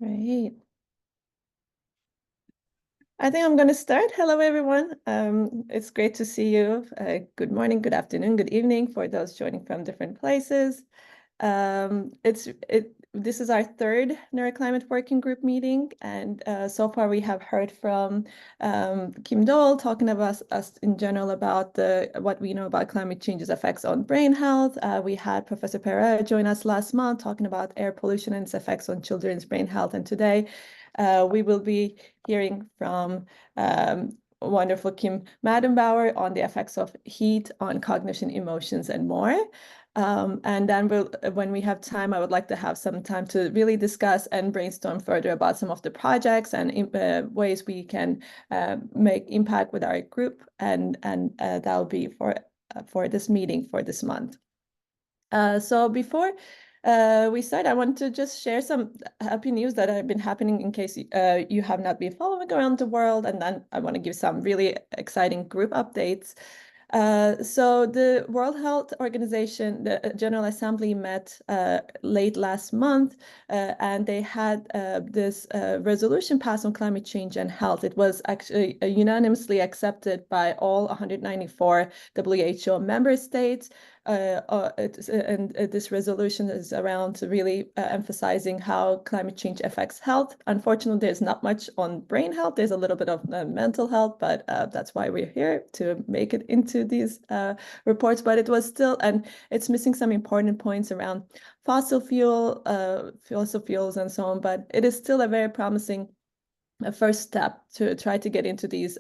Great. I think I'm going to start. Hello, everyone. It's great to see you. Good morning, good afternoon, good evening for those joining from different places. This is our third Neuro Climate Working Group meeting, and so far we have heard from Kim Dole talking about us in general about what we know about climate change's effects on brain health. We had Professor Pereira join us last month talking about air pollution and its effects on children's brain health, and today we will be hearing from wonderful Kim Meidenbauer on the effects of heat on cognition, emotions, and more. And then when we have time, I would like to have some time to really discuss and brainstorm further about some of the projects and ways we can make impact with our group. And that will be for this meeting for this month. So before we start, I want to just share some happy news that have been happening in case you have not been following around the world. And then I want to give some really exciting group updates. So the World Health Organization, the General Assembly met late last month, and they had this resolution passed on climate change and health. It was actually unanimously accepted by all 194 WHO member states. And this resolution is around really emphasizing how climate change affects health. Unfortunately, there's not much on brain health. There's a little bit of mental health, but that's why we're here to make it into these reports. But it was still, and it's missing some important points around fossil fuels and so on. But it is still a very promising first step to try to get into these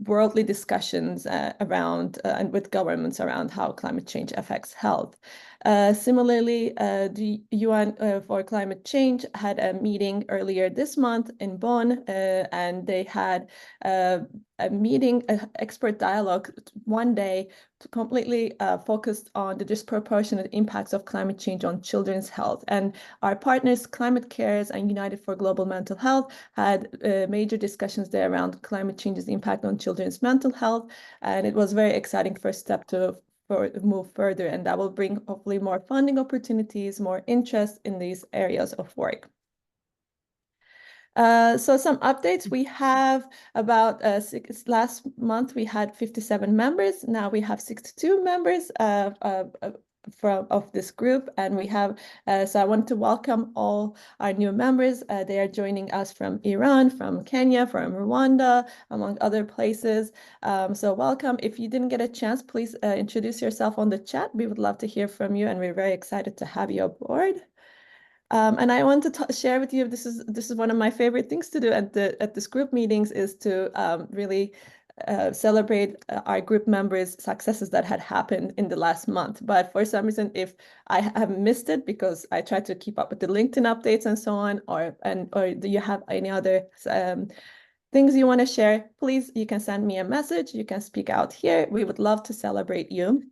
worldly discussions around and with governments around how climate change affects health. Similarly, the UN for Climate Change had a meeting earlier this month in Bonn, and they had a meeting, an expert dialogue, one day completely focused on the disproportionate impacts of climate change on children's health. And our partners, Climate Cares and United for Global Mental Health, had major discussions there around climate change's impact on children's mental health. And it was a very exciting first step to move further, and that will bring hopefully more funding opportunities, more interest in these areas of work. So some updates. We have about last month we had 57 members. Now we have 62 members of this group, and we have so I want to welcome all our new members. They are joining us from Iran, from Kenya, from Rwanda, among other places. So welcome. If you didn't get a chance, please introduce yourself on the chat. We would love to hear from you, and we're very excited to have you aboard. And I want to share with you, this is one of my favorite things to do at this group meetings, is to really celebrate our group members' successes that had happened in the last month. But for some reason, if I have missed it because I try to keep up with the LinkedIn updates and so on, or do you have any other things you want to share, please, you can send me a message. You can speak out here. We would love to celebrate you.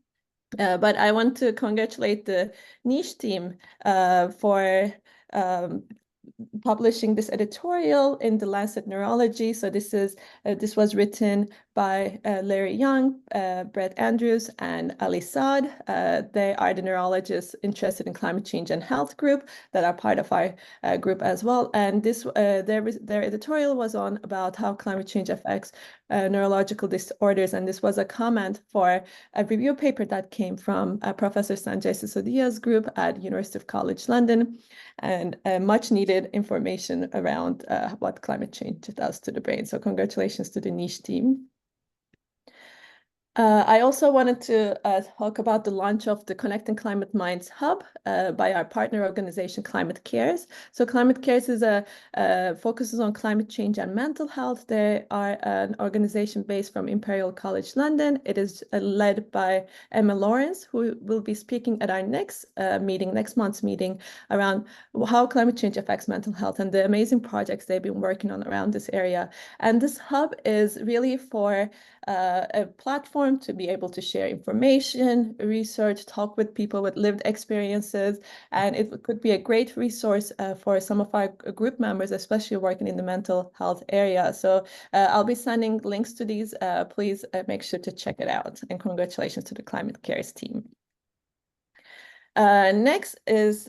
But I want to congratulate the niche team for publishing this editorial in the Lancet Neurology. So this was written by Larry Young, Brett Andrews, and Ali Saad. They are the neurologists interested in climate change and health group that are part of our group as well. And this their editorial was on about how climate change affects neurological disorders. And this was a comment for a review paper that came from Professor Sanjay Sisodiya's group at University of College London, and much needed information around what climate change does to the brain. So congratulations to the niche team. I also wanted to talk about the launch of the Connecting Climate Minds Hub by our partner organization, Climate Cares. So Climate Cares is focuses on climate change and mental health. They are an organization based from Imperial College London. It is led by Emma Lawrence, who will be speaking at our next month's meeting, around how climate change affects mental health and the amazing projects they've been working on around this area. And this hub is really for a platform to be able to share information, research, talk with people with lived experiences, and it could be a great resource for some of our group members, especially working in the mental health area. So I'll be sending links to these. Please make sure to check it out, and congratulations to the Climate Cares team. Next is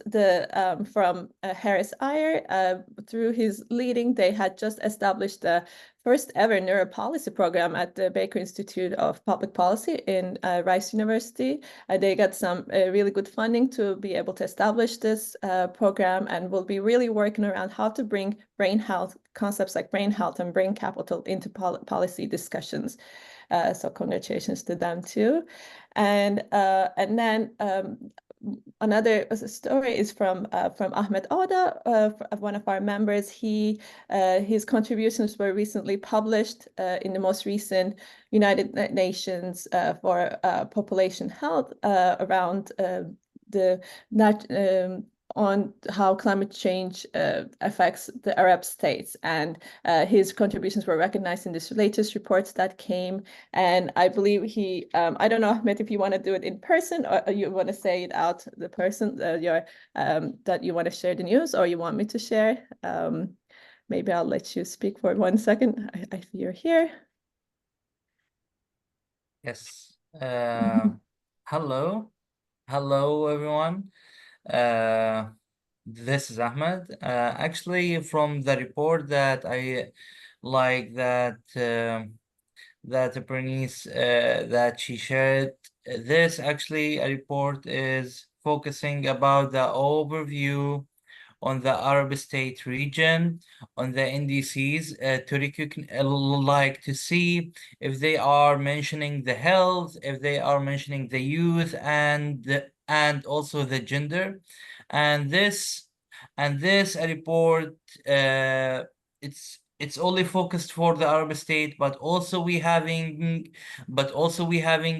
from Harris Iyer. Through his leading, they had just established the first ever neuropolicy program at the Baker Institute of Public Policy in Rice University. They got some really good funding to be able to establish this program, and will be really working around how to bring brain health, concepts like brain health and brain capital into policy discussions. So congratulations to them too. And then another story is from Ahmed Oda, one of our members. His contributions were recently published in the most recent United Nations for population health around on how climate change affects the Arab states. And his contributions were recognized in this latest reports that came. And I believe I don't know, Ahmed, if you want to do it in person, or you want to say it out the person that you want to share the news, or you want me to share. Maybe I'll let you speak for 1 second. If you're here. Yes. Hello, everyone. This is Ahmed. Actually, from the report that I like that Bernice that she shared, this actually a report is focusing about the overview on the Arab state region, on the NDCs, to like to see if they are mentioning the health, if they are mentioning the youth, and also the gender, and this a report. It's only focused for the Arab state, but also we having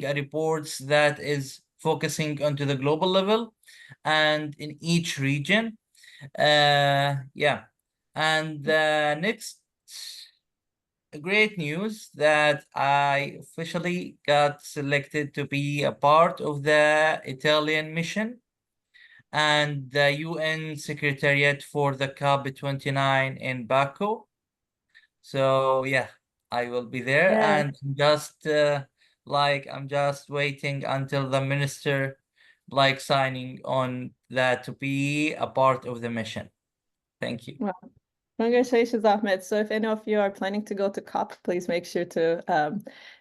a reports that is focusing onto the global level and in each region. Yeah. And the next great news that I officially got selected to be a part of the Italian mission and the UN Secretariat for the COP29 in Baku. So yeah, I will be there, Yeah. and I'm just waiting until the minister signing on that to be a part of the mission. Thank you. Well, congratulations, Ahmed. So if any of you are planning to go to COP, please make sure to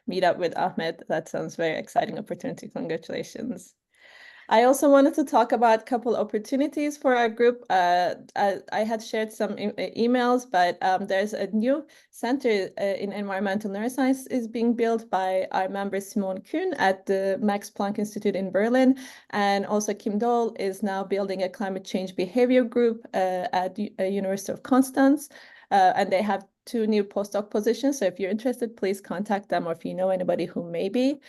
meet up with Ahmed. That sounds very exciting opportunity. Congratulations. I also wanted to talk about a couple opportunities for our group. I had shared some emails, but there's a new center in environmental neuroscience is being built by our member Simone Kuhn at the Max Planck Institute in Berlin. And also Kim Dole is now building a climate change behavior group at the University of Constance. And they have 2 new postdoc positions. So if you're interested, please contact them, or if you know anybody who may be.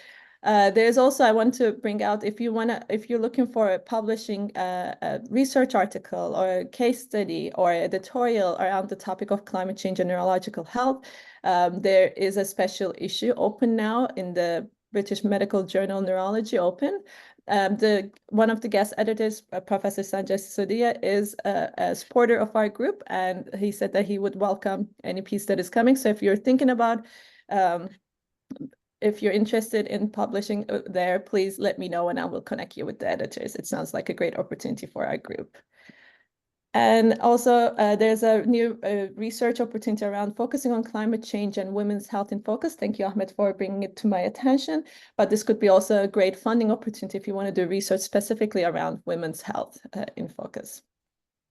There's also, I want to bring out, if you're looking for publishing a research article or a case study or editorial around the topic of climate change and neurological health, there is a special issue open now in the British Medical Journal Neurology Open. One of the guest editors, Professor Sanjay Sisodia, is a supporter of our group, and he said that he would welcome any piece that is coming. So if you're thinking about if you're interested in publishing there, please let me know and I will connect you with the editors. It sounds like a great opportunity for our group. And also there's a new research opportunity around focusing on climate change and women's health in focus. Thank you, Ahmed, for bringing it to my attention. But this could be also a great funding opportunity if you want to do research specifically around women's health in focus.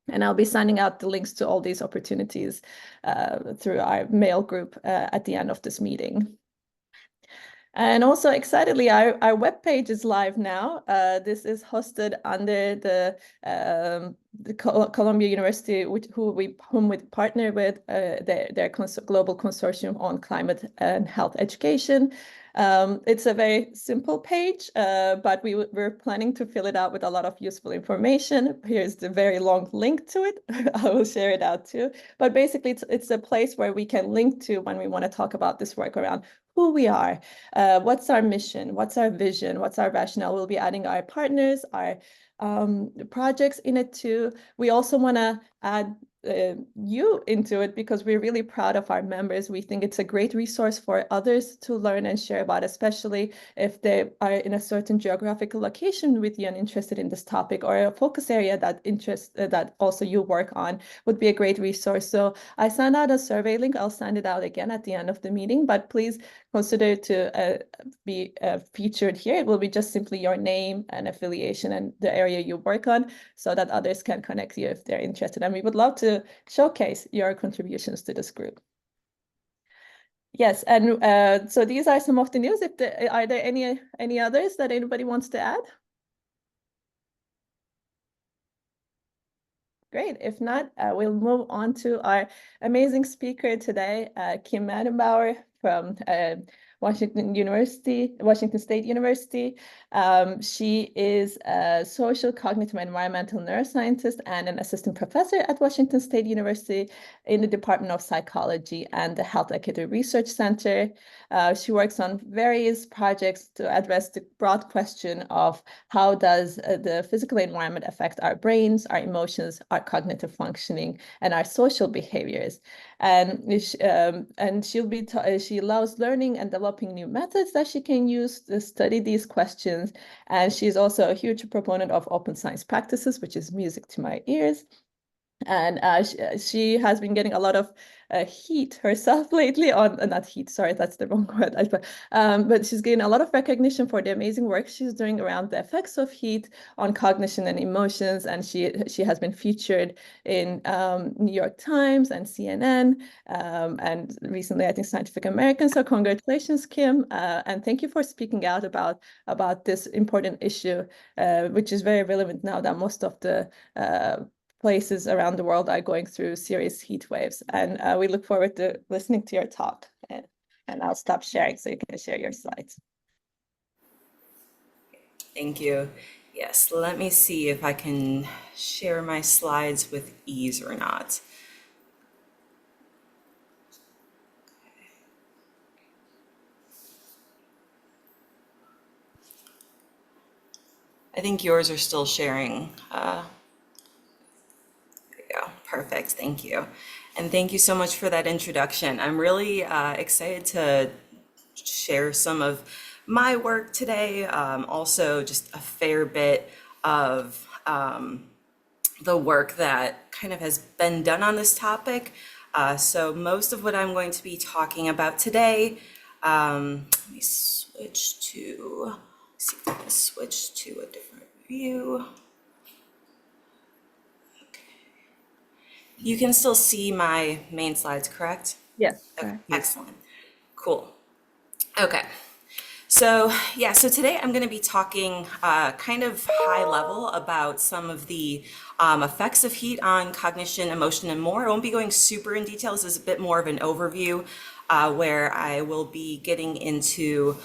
And I'll be sending out the links to all these opportunities through our mail group at the end of this meeting. And also excitedly, our webpage is live now. This is hosted under the Columbia University, whom we partner with their global consortium on climate and health education. It's a very simple page, but we're planning to fill it out with a lot of useful information. Here's the very long link to it. I will share it out too. But basically, it's a place where we can link to when we want to talk about this work around who we are, what's our mission, what's our vision, what's our rationale. We'll be adding our partners, our projects in it too. We also want to add you into it because we're really proud of our members. We think it's a great resource for others to learn and share about, especially if they are in a certain geographical location with you and interested in this topic, or a focus area that also you work on would be a great resource. So I sent out a survey link. I'll send it out again at the end of the meeting, but please consider to be featured here. It will be just simply your name and affiliation and the area you work on, so that others can connect you if they're interested. And we would love to showcase your contributions to this group. Yes, and so these are some of the news. Are there any others that anybody wants to add? Great. If not, we'll move on to our amazing speaker today, Kim Meidenbauer from Washington State University. She is a social, cognitive, and environmental neuroscientist and an assistant professor at Washington State University in the Department of Psychology and the Health Equity Research Center. She works on various projects to address the broad question of how does the physical environment affect our brains, our emotions, our cognitive functioning, and our social behaviors. And she allows learning and developing new methods that she can use to study these questions. And she's also a huge proponent of open science practices, which is music to my ears. And she has been getting a lot of heat herself lately on, not heat, sorry, that's the wrong word. But she's getting a lot of recognition for the amazing work she's doing around the effects of heat on cognition and emotions. And she has been featured in New York Times and CNN, and recently, I think, Scientific American. So congratulations, Kim. And thank you for speaking out about this important issue, which is very relevant now that most of the places around the world are going through serious heat waves. And we look forward to listening to your talk. And I'll stop sharing so you can share your slides. Thank you. Yes, let me see if I can share my slides with ease or not. I think yours are still sharing. Go. Perfect. Thank you. And thank you so much for that introduction. I'm really excited to share some of my work today. Also, just a fair bit of the work that kind of has been done on this topic. So most of what I'm going to be talking about today, let me switch to, see if I can switch to a different view. You can still see my main slides, correct? Yes. Okay, excellent. Cool. Okay. So today I'm going to be talking kind of high level about some of the effects of heat on cognition, emotion, and more. I won't be going super in detail. This is a bit more of an overview where I will be getting into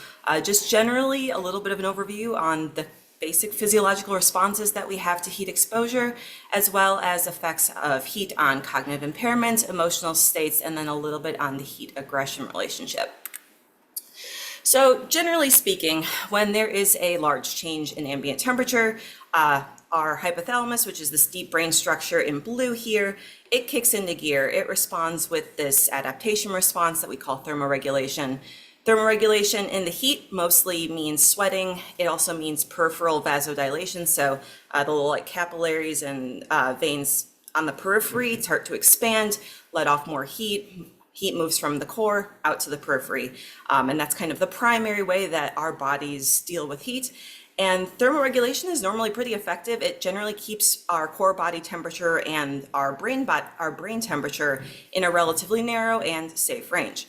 just generally a little bit of an overview on the basic physiological responses that we have to heat exposure, as well as effects of heat on cognitive impairment, emotional states, and then a little bit on the heat-aggression relationship. So generally speaking, when there is a large change in ambient temperature, our hypothalamus, which is this deep brain structure in blue here, it kicks into gear. It responds with this adaptation response that we call thermoregulation. Thermoregulation in the heat mostly means sweating. It also means peripheral vasodilation. So the little capillaries and veins on the periphery start to expand, let off more heat. Heat moves from the core out to the periphery. And that's kind of the primary way that our bodies deal with heat. And thermoregulation is normally pretty effective. It generally keeps our core body temperature and our brain temperature in a relatively narrow and safe range.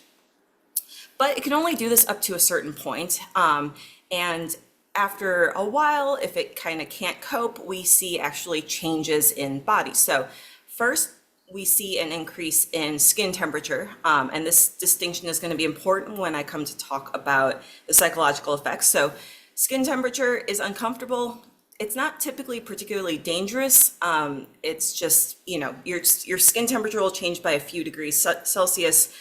But it can only do this up to a certain point. And after a while, if it kind of can't cope, we see actually changes in body. So first, we see an increase in skin temperature. And this distinction is going to be important when I come to talk about the psychological effects. So skin temperature is uncomfortable. It's not typically particularly dangerous. It's just, your skin temperature will change by a few degrees Celsius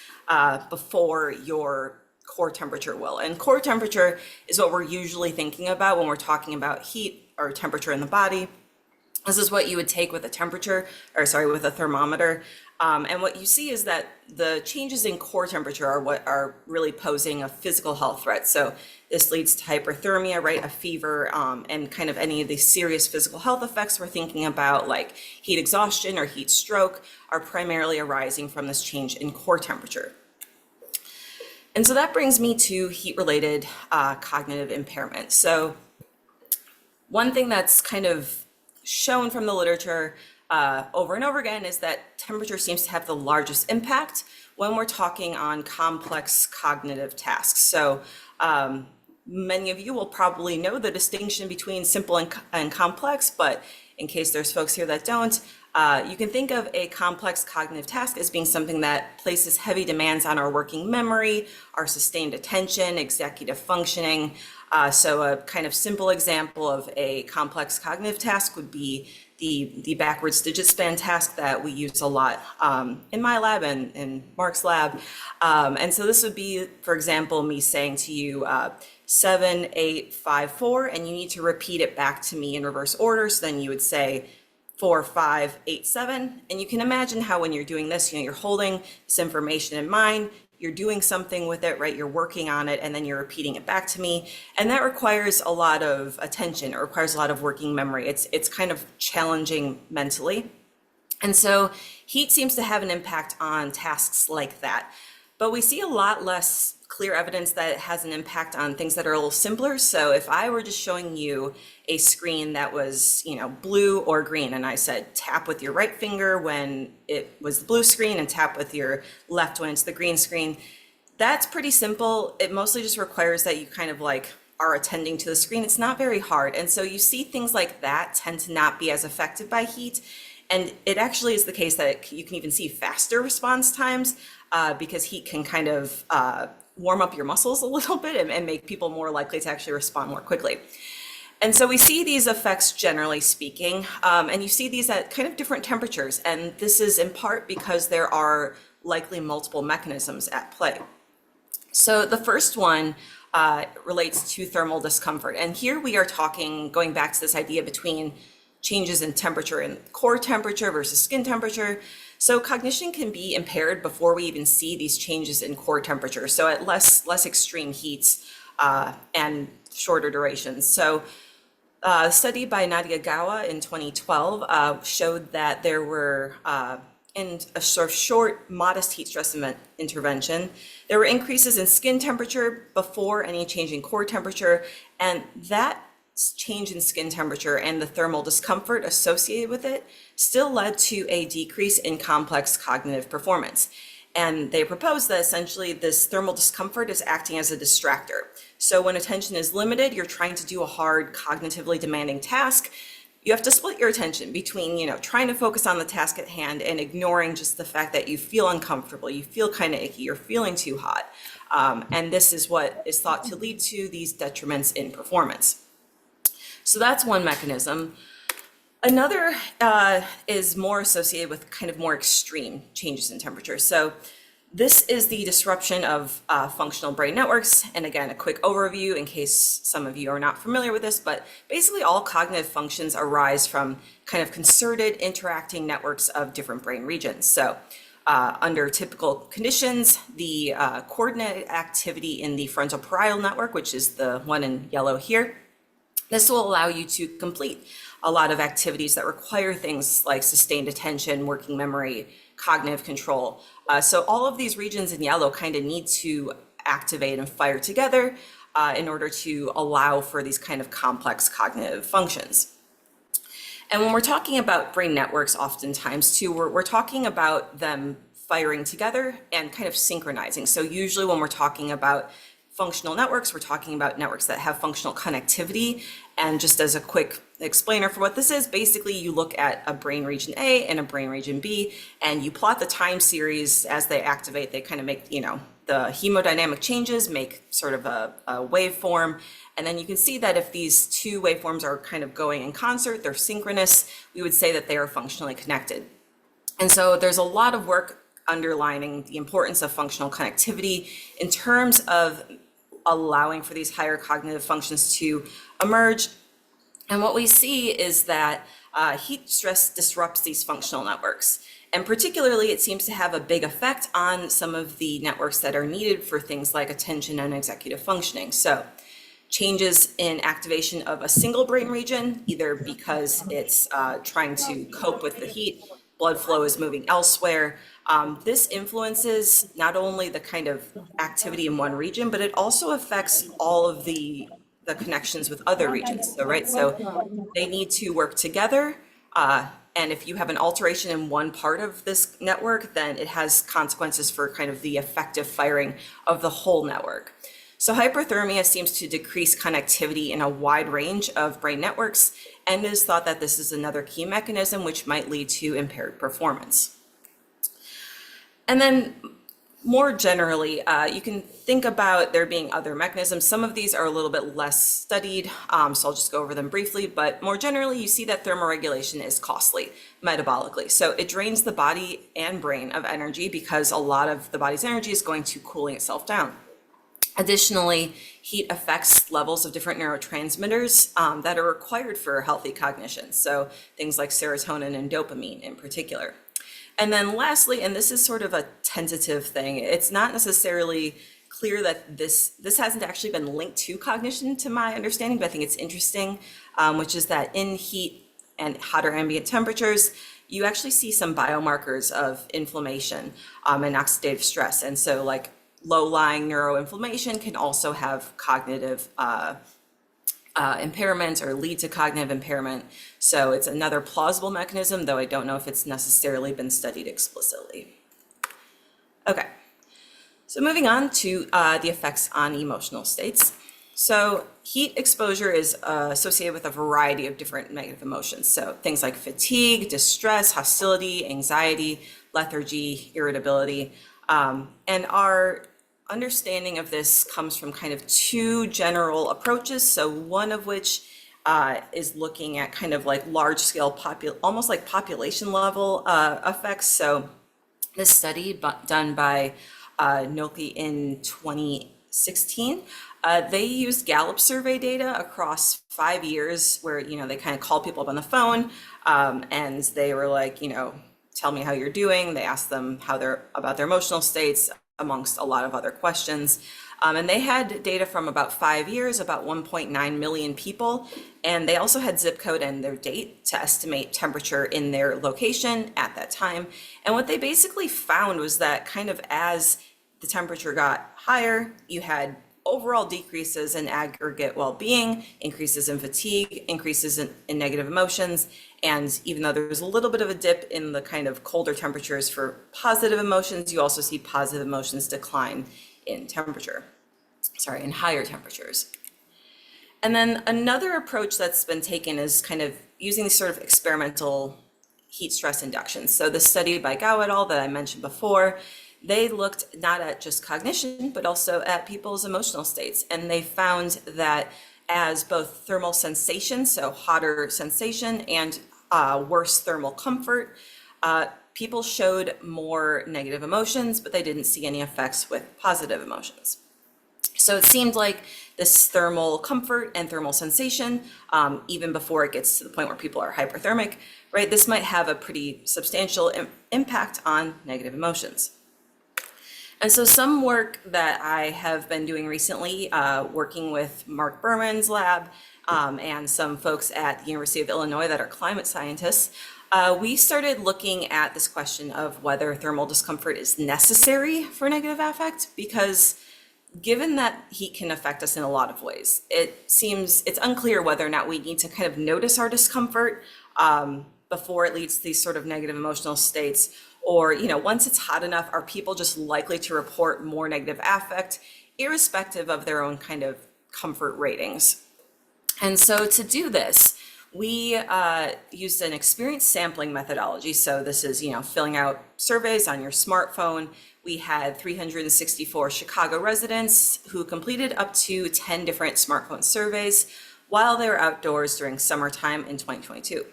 before your core temperature will. And core temperature is what we're usually thinking about when we're talking about heat or temperature in the body. This is what you would take with a temperature, or sorry, with a thermometer. And what you see is that the changes in core temperature are what are really posing a physical health threat. So this leads to hyperthermia, right? A fever, and kind of any of the serious physical health effects we're thinking about, like heat exhaustion or heat stroke, are primarily arising from this change in core temperature. And so that brings me to heat-related cognitive impairment. So one thing that's kind of shown from the literature over and over again is that temperature seems to have the largest impact when we're talking on complex cognitive tasks. So many of you will probably know the distinction between simple and complex, but in case there's folks here that don't, you can think of a complex cognitive task as being something that places heavy demands on our working memory, our sustained attention, executive functioning. So a kind of simple example of a complex cognitive task would be the backwards digit span task that we use a lot in my lab and in Mark's lab. And so this would be, for example, me saying to you, 7, 8, 5, 4, and you need to repeat it back to me in reverse order. So then you would say 4, 5, 8, 7. And you can imagine how when you're doing this, you're holding this information in mind, you're doing something with it, right? You're working on it, and then you're repeating it back to me. And that requires a lot of attention. It requires a lot of working memory. It's kind of challenging mentally. And so heat seems to have an impact on tasks like that. But we see a lot less clear evidence that it has an impact on things that are a little simpler. So if I were just showing you a screen that was, blue or green, and I said tap with your right finger when it was the blue screen and tap with your left when it's the green screen, that's pretty simple. It mostly just requires that you kind of like are attending to the screen. It's not very hard. And so you see things like that tend to not be as affected by heat. And it actually is the case that you can even see faster response times because heat can kind of warm up your muscles a little bit and make people more likely to actually respond more quickly. And so we see these effects generally speaking, and you see these at kind of different temperatures. And this is in part because there are likely multiple mechanisms at play. So the first one relates to thermal discomfort. And here we are going back to this idea between changes in temperature and core temperature versus skin temperature. So cognition can be impaired before we even see these changes in core temperature. So at less extreme heats and shorter durations. So a study by Meidenbauer in 2012 showed that there were, in a sort of short, modest heat stress intervention, there were increases in skin temperature before any change in core temperature, and that change in skin temperature and the thermal discomfort associated with it still led to a decrease in complex cognitive performance. And they proposed that essentially this thermal discomfort is acting as a distractor. So when attention is limited, you're trying to do a hard, cognitively demanding task, you have to split your attention between, trying to focus on the task at hand and ignoring just the fact that you feel uncomfortable, you feel kind of icky, you're feeling too hot. And this is what is thought to lead to these detriments in performance. So that's one mechanism. Another is more associated with kind of more extreme changes in temperature. So this is the disruption of functional brain networks. And again, a quick overview in case some of you are not familiar with this, but basically all cognitive functions arise from kind of concerted interacting networks of different brain regions. So under typical conditions, the coordinated activity in the frontal parietal network, which is the one in yellow here, this will allow you to complete a lot of activities that require things like sustained attention, working memory, cognitive control. So all of these regions in yellow kind of need to activate and fire together in order to allow for these kind of complex cognitive functions. And when we're talking about brain networks, oftentimes too, we're talking about them firing together and kind of synchronizing. So usually when we're talking about functional networks, we're talking about networks that have functional connectivity. And just as a quick explainer for what this is, basically you look at a brain region A and a brain region B, and you plot the time series as they activate. They kind of make, the hemodynamic changes, make sort of a waveform. And then you can see that if these two waveforms are kind of going in concert, they're synchronous, we would say that they are functionally connected. And so there's a lot of work underlining the importance of functional connectivity in terms of allowing for these higher cognitive functions to emerge. And what we see is that heat stress disrupts these functional networks. And particularly, it seems to have a big effect on some of the networks that are needed for things like attention and executive functioning. So changes in activation of a single brain region, either because it's trying to cope with the heat, blood flow is moving elsewhere. This influences not only the kind of activity in one region, but it also affects all of the connections with other regions. So they need to work together. And if you have an alteration in one part of this network, then it has consequences for kind of the effective firing of the whole network. So hyperthermia seems to decrease connectivity in a wide range of brain networks, and it is thought that this is another key mechanism which might lead to impaired performance. And then more generally, you can think about there being other mechanisms. Some of these are a little bit less studied, so I'll just go over them briefly. But more generally, you see that thermoregulation is costly metabolically. So it drains the body and brain of energy because a lot of the body's energy is going to cooling itself down. Additionally, heat affects levels of different neurotransmitters that are required for healthy cognition. So things like serotonin and dopamine in particular. And then lastly, and this is sort of a tentative thing, it's not necessarily clear that this hasn't actually been linked to cognition to my understanding, but I think it's interesting, which is that in heat and hotter ambient temperatures, you actually see some biomarkers of inflammation and oxidative stress. And so like low-lying neuroinflammation can also have cognitive impairment or lead to cognitive impairment. So it's another plausible mechanism, though I don't know if it's necessarily been studied explicitly. Okay, so moving on to the effects on emotional states. So heat exposure is associated with a variety of different negative emotions. So things like fatigue, distress, hostility, anxiety, lethargy, irritability, and our understanding of this comes from kind of two general approaches. So one of which is looking at kind of like large scale, almost like population level effects. So this study done by Noki in 2016, they used Gallup survey data across 5 years where, they kind of called people up on the phone and they were like, tell me how you're doing. They asked them about their emotional states, amongst a lot of other questions. And they had data from about 5 years, about 1.9 million people. And they also had zip code and their date to estimate temperature in their location at that time. And what they basically found was that kind of as the temperature got higher, you had overall decreases in aggregate well-being, increases in fatigue, increases in negative emotions. And even though there's a little bit of a dip in the kind of colder temperatures for positive emotions, you also see positive emotions decline in in higher temperatures. And then another approach that's been taken is kind of using these sort of experimental heat stress inductions. So the study by Gao et al. That I mentioned before, they looked not at just cognition, but also at people's emotional states. And they found that as both thermal sensation, so hotter sensation, and worse thermal comfort, people showed more negative emotions, but they didn't see any effects with positive emotions. So it seemed like this thermal comfort and thermal sensation, even before it gets to the point where people are hyperthermic, right? This might have a pretty substantial impact on negative emotions. And so some work that I have been doing recently, working with Mark Berman's lab and some folks at the University of Illinois that are climate scientists, we started looking at this question of whether thermal discomfort is necessary for negative affect, because given that heat can affect us in a lot of ways, it's unclear whether or not we need to kind of notice our discomfort before it leads to these sort of negative emotional states. Or, once it's hot enough, are people just likely to report more negative affect, irrespective of their own kind of comfort ratings? And so to do this, we used an experience sampling methodology. So this is, filling out surveys on your smartphone. We had 364 Chicago residents who completed up to 10 different smartphone surveys while they were outdoors during summertime in 2022.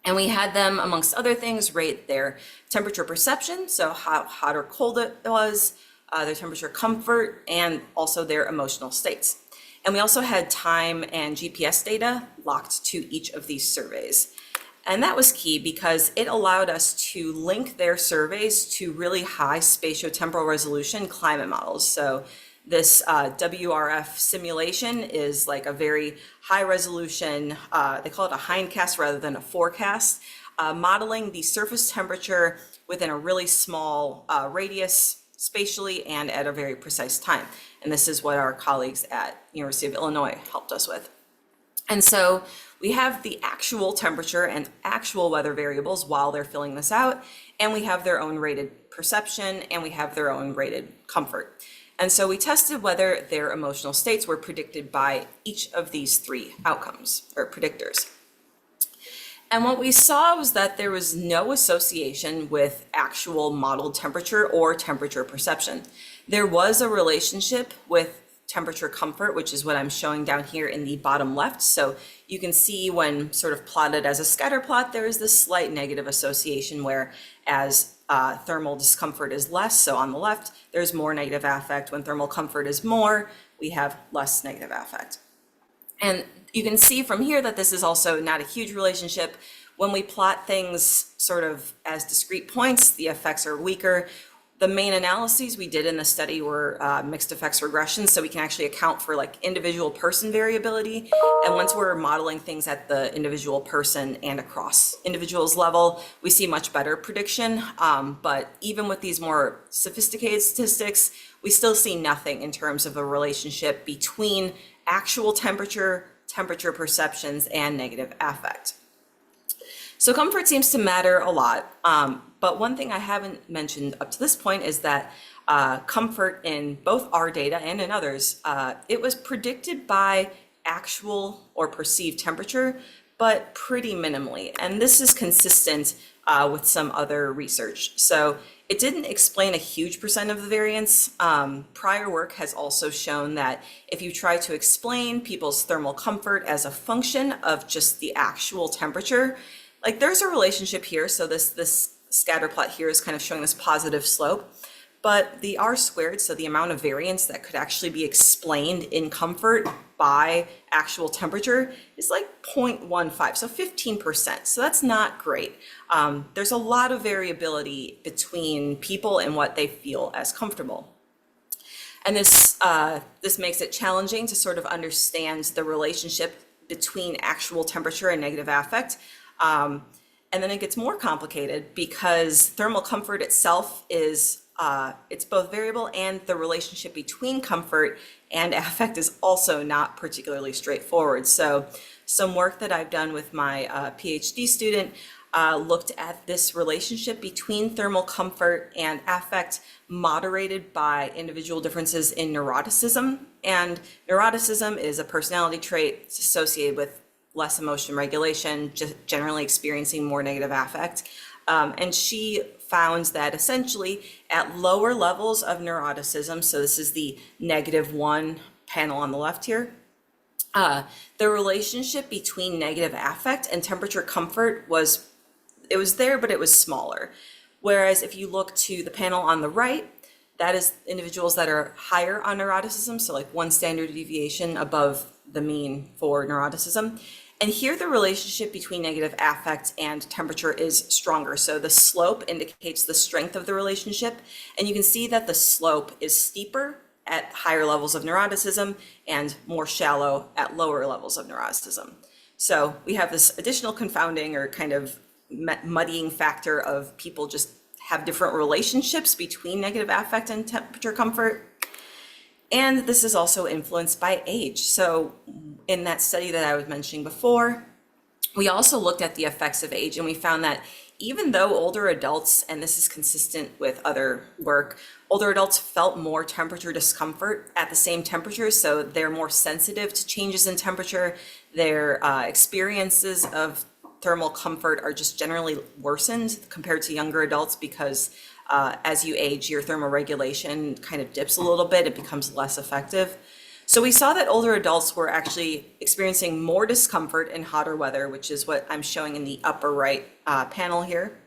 And we had them, amongst other things, rate their temperature perception, so how hot or cold it was, their temperature comfort, and also their emotional states. And we also had time and GPS data locked to each of these surveys. And that was key because it allowed us to link their surveys to really high spatiotemporal resolution climate models. So this WRF simulation is like a very high resolution, they call it a hindcast rather than a forecast, modeling the surface temperature within a really small radius spatially and at a very precise time. And this is what our colleagues at University of Illinois helped us with. And so we have the actual temperature and actual weather variables while they're filling this out, and we have their own rated perception, and we have their own rated comfort. And so we tested whether their emotional states were predicted by each of these three outcomes or predictors. And what we saw was that there was no association with actual modeled temperature or temperature perception. There was a relationship with temperature comfort, which is what I'm showing down here in the bottom left. So you can see when sort of plotted as a scatter plot, there is this slight negative association where as thermal discomfort is less, so on the left, there's more negative affect. When thermal comfort is more, we have less negative affect. And you can see from here that this is also not a huge relationship. When we plot things sort of as discrete points, the effects are weaker. The main analyses we did in the study were mixed effects regression, so we can actually account for like individual person variability. And once we're modeling things at the individual person and across individuals level, we see much better prediction. But even with these more sophisticated statistics, we still see nothing in terms of a relationship between actual temperature, temperature perceptions, and negative affect. So comfort seems to matter a lot, but one thing I haven't mentioned up to this point is that comfort in both our data and in others, it was predicted by actual or perceived temperature, but pretty minimally. And this is consistent with some other research. So it didn't explain a huge percent of the variance. Prior work has also shown that if you try to explain people's thermal comfort as a function of just the actual temperature, like there's a relationship here. So this scatter plot here is kind of showing this positive slope, but the R squared, so the amount of variance that could actually be explained in comfort by actual temperature is like 0.15, so 15%. So that's not great. There's a lot of variability between people and what they feel as comfortable. And this makes it challenging to sort of understand the relationship between actual temperature and negative affect. And then it gets more complicated because thermal comfort itself is, it's both variable, and the relationship between comfort and affect is also not particularly straightforward. So some work that I've done with my PhD student looked at this relationship between thermal comfort and affect moderated by individual differences in neuroticism. And neuroticism is a personality trait. It's associated with less emotion regulation, just generally experiencing more negative affect. And she found that essentially at lower levels of neuroticism, so this is the -1 panel on the left here, the relationship between negative affect and temperature comfort was there, but it was smaller. Whereas if you look to the panel on the right, that is individuals that are higher on neuroticism, so like 1 standard deviation above the mean for neuroticism. And here the relationship between negative affect and temperature is stronger. So the slope indicates the strength of the relationship. And you can see that the slope is steeper at higher levels of neuroticism and more shallow at lower levels of neuroticism. So we have this additional confounding or kind of muddying factor of people just have different relationships between negative affect and temperature comfort. And this is also influenced by age. So in that study that I was mentioning before, we also looked at the effects of age, and we found that even though older adults, and this is consistent with other work, older adults felt more temperature discomfort at the same temperature, so they're more sensitive to changes in temperature. Their experiences of thermal comfort are just generally worsened compared to younger adults because as you age, your thermal regulation kind of dips a little bit, it becomes less effective. So we saw that older adults were actually experiencing more discomfort in hotter weather, which is what I'm showing in the upper right panel here.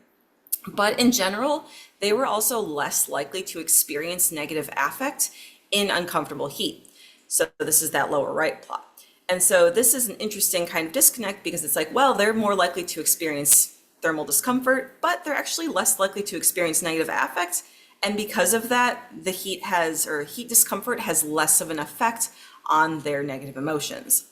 But in general, they were also less likely to experience negative affect in uncomfortable heat. So this is that lower right plot. And so this is an interesting kind of disconnect because it's like, well, they're more likely to experience thermal discomfort, but they're actually less likely to experience negative affect. And because of that, the heat discomfort has less of an effect on their negative emotions.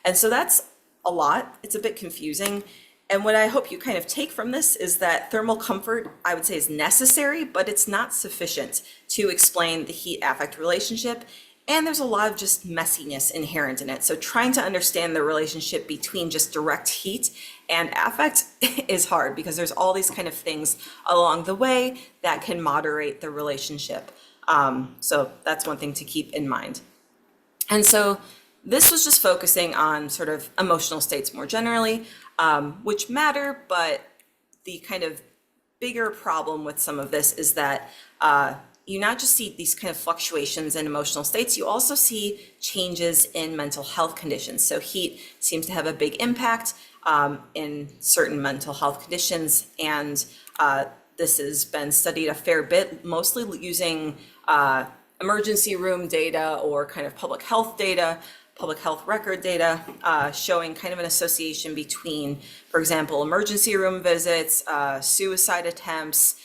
And so that's a lot. It's a bit confusing. And what I hope you kind of take from this is that thermal comfort, I would say, is necessary, but it's not sufficient to explain the heat affect relationship. And there's a lot of just messiness inherent in it. So trying to understand the relationship between just direct heat and affect is hard because there's all these kind of things along the way that can moderate the relationship. So that's one thing to keep in mind. And so this was just focusing on sort of emotional states more generally, which matter, but the kind of bigger problem with some of this is that you not just see these kind of fluctuations in emotional states, you also see changes in mental health conditions. So heat seems to have a big impact in certain mental health conditions, and this has been studied a fair bit, mostly using emergency room data or kind of public health data, public health record data, showing kind of an association between, for example, emergency room visits, suicide attempts,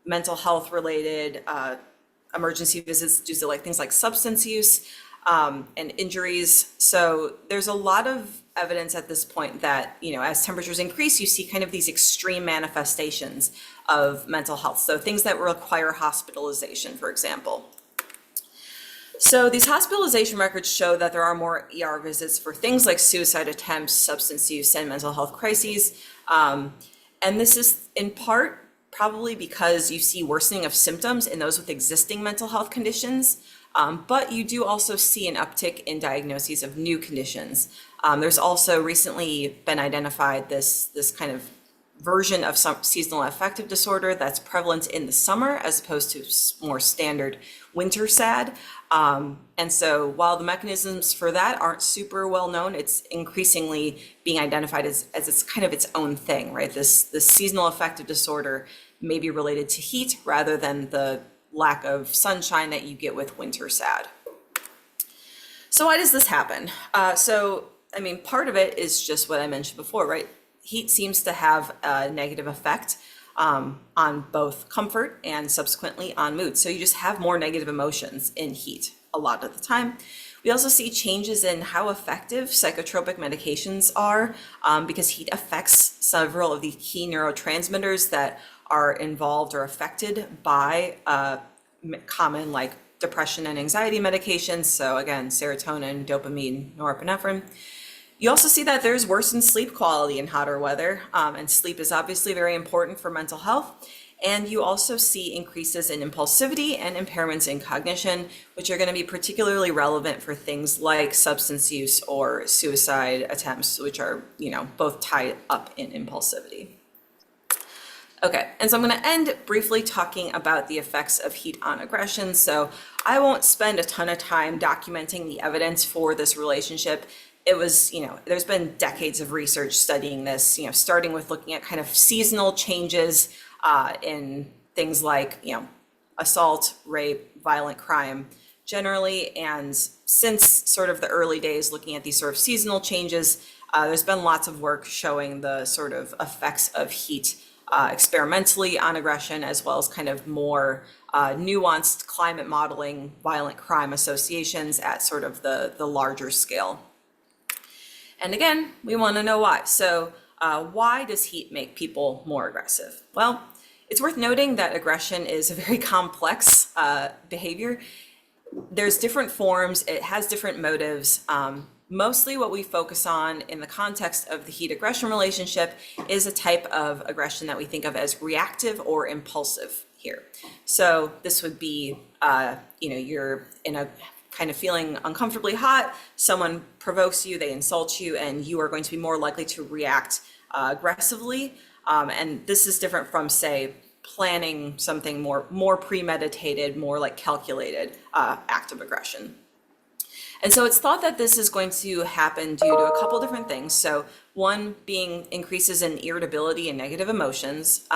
mental health related emergency visits due to things like substance use and injuries. So there's a lot of evidence at this point that, as temperatures increase, you see kind of these extreme manifestations of mental health. So things that require hospitalization, for example. So these hospitalization records show that there are more ER visits for things like suicide attempts, substance use, and mental health crises. And this is in part probably because you see worsening of symptoms in those with existing mental health conditions, but you do also see an uptick in diagnoses of new conditions. There's also recently been identified this kind of version of some seasonal affective disorder that's prevalent in the summer as opposed to more standard winter SAD. And so while the mechanisms for that aren't super well known, it's increasingly being identified as it's kind of its own thing, right? This seasonal affective disorder may be related to heat rather than the lack of sunshine that you get with winter SAD. So why does this happen? Part of it is just what I mentioned before, right? Heat seems to have a negative effect on both comfort and subsequently on mood. So you just have more negative emotions in heat a lot of the time. We also see changes in how effective psychotropic medications are because heat affects several of the key neurotransmitters that are involved or affected by common like depression and anxiety medications. So again, serotonin, dopamine, norepinephrine. You also see that there's worsened sleep quality in hotter weather, and sleep is obviously very important for mental health. And you also see increases in impulsivity and impairments in cognition, which are going to be particularly relevant for things like substance use or suicide attempts, which are, both tied up in impulsivity. Okay, and so I'm going to end briefly talking about the effects of heat on aggression. So I won't spend a ton of time documenting the evidence for this relationship. It was, there's been decades of research studying this, starting with looking at kind of seasonal changes in things like, assault, rape, violent crime generally. And since sort of the early days looking at these sort of seasonal changes, there's been lots of work showing the sort of effects of heat experimentally on aggression, as well as kind of more nuanced climate modeling, violent crime associations at sort of the larger scale. And again, we want to know why. So why does heat make people more aggressive? Well, it's worth noting that aggression is a very complex behavior. There's different forms, it has different motives. Mostly what we focus on in the context of the heat-aggression relationship is a type of aggression that we think of as reactive or impulsive here. So this would be, you're in a kind of feeling uncomfortably hot, someone provokes you, they insult you, and you are going to be more likely to react aggressively. And this is different from, say, planning something more premeditated, more like calculated act of aggression. And so it's thought that this is going to happen due to a couple different things. So one being increases in irritability and negative emotions.